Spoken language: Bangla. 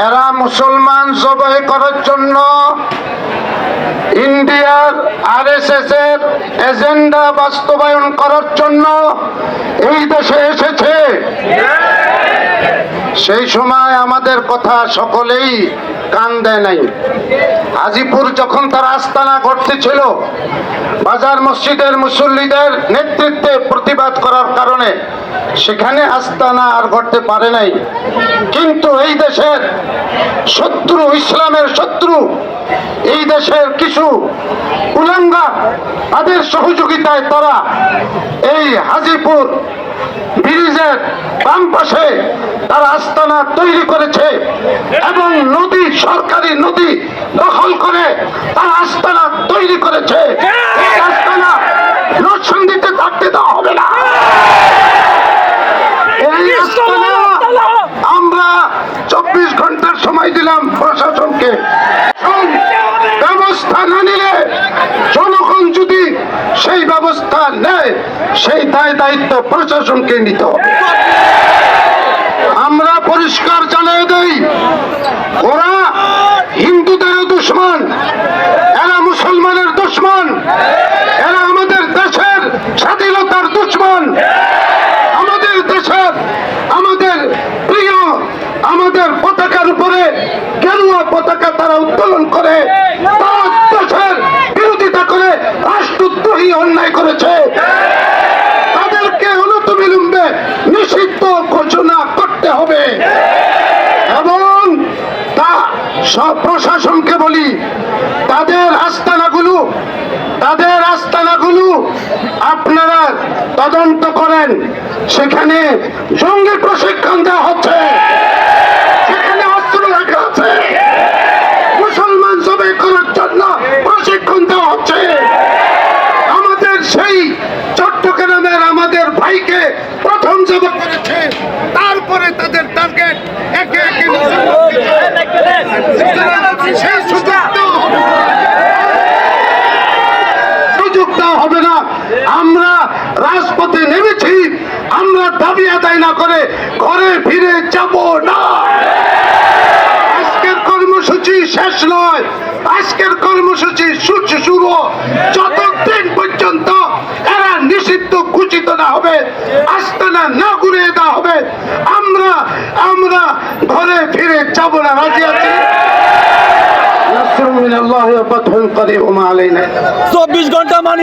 এরা মুসলমান জবাই করার জন্য ইন্ডিয়ার RSS এর এজেন্ডা বাস্তবায়ন করার জন্য এই দেশে এসেছে। সেই সময় আমাদের কথা সকলেই কান দেয় নাই। হাজীপুর যখন তার আস্তানা করতেছিল, বাজার মসজিদের মুসল্লিদের নেতৃত্বে প্রতিবাদ করার কারণে সেখানে আস্তানা আর করতে পারে নাই। কিন্তু এই দেশের শত্রু, ইসলামের শত্রু, এই দেশের কিছু উলাঙ্গা, তাদের সহযোগিতায় তারা এই হাজীপুর ব্রিজের বাম পাশে তারা আস্তানা তৈরি করেছে এবং নদী, সরকারি নদী দখল করে তারা আস্তানা তৈরি করেছে। এই আস্তানা নরসিংদীতে থাকতে দেওয়া হবে না। এই আস্তানা আমরা 24 ঘন্টার সময় দিলাম প্রশাসনকে। ব্যবস্থা না নিলে, জনগণ যদি সেই ব্যবস্থা নেয়, সেই দায়িত্ব প্রশাসনকে নিতে হবে। আমরা পরিষ্কার জানিয়ে দেই, ওরা হিন্দুদের দুশমন, এরা মুসলমানের দুশমন, এরা আমাদের দেশের স্বাধীনতার দুশমন। আমাদের দেশের, আমাদের প্রিয়, আমাদের পতাকার উপরে গেরুয়া পতাকা তারা উত্তোলন করে, তার দেশের বিরোধিতা করে রাষ্ট্রদ্রোহী অন্যায় করেছে। তাদেরকে অনতিবিলম্বে নিষিদ্ধ ঘোষণা করতে হবে। এবং তা সব প্রশাসনকে বলি, তাদের আস্তানাগুলো আপনারা তদন্ত করেন। সেখানে জঙ্গি প্রশিক্ষণ দেওয়া হচ্ছে, সেখানে অস্ত্র রাখা আছে, মুসলমান জবাই করার জন্য প্রশিক্ষণ দেওয়া হচ্ছে। আমাদের সেই চট্টগ্রামের আমাদের ভাইকে প্রথম জবাই করেছে, তারপরে তাদের টার্গেট একে একে সেই সুযোগ দেওয়া হবে না। আমরা রাজপথে নেমেছি, আমরা দাবি আদায় না করে ঘরে ফিরে যাব না। আজকের কর্মসূচি শেষ নয়, আজকের কর্মসূচি শুরু। যতদিন পর্যন্ত এরা নিষিদ্ধ ঘোষিত না হবে, আস্তানা না ঘুরিয়ে দেওয়া হবে, আমরা ঘরে ফিরে যাব না। রাজি আছি? 24 ঘন্টা মানে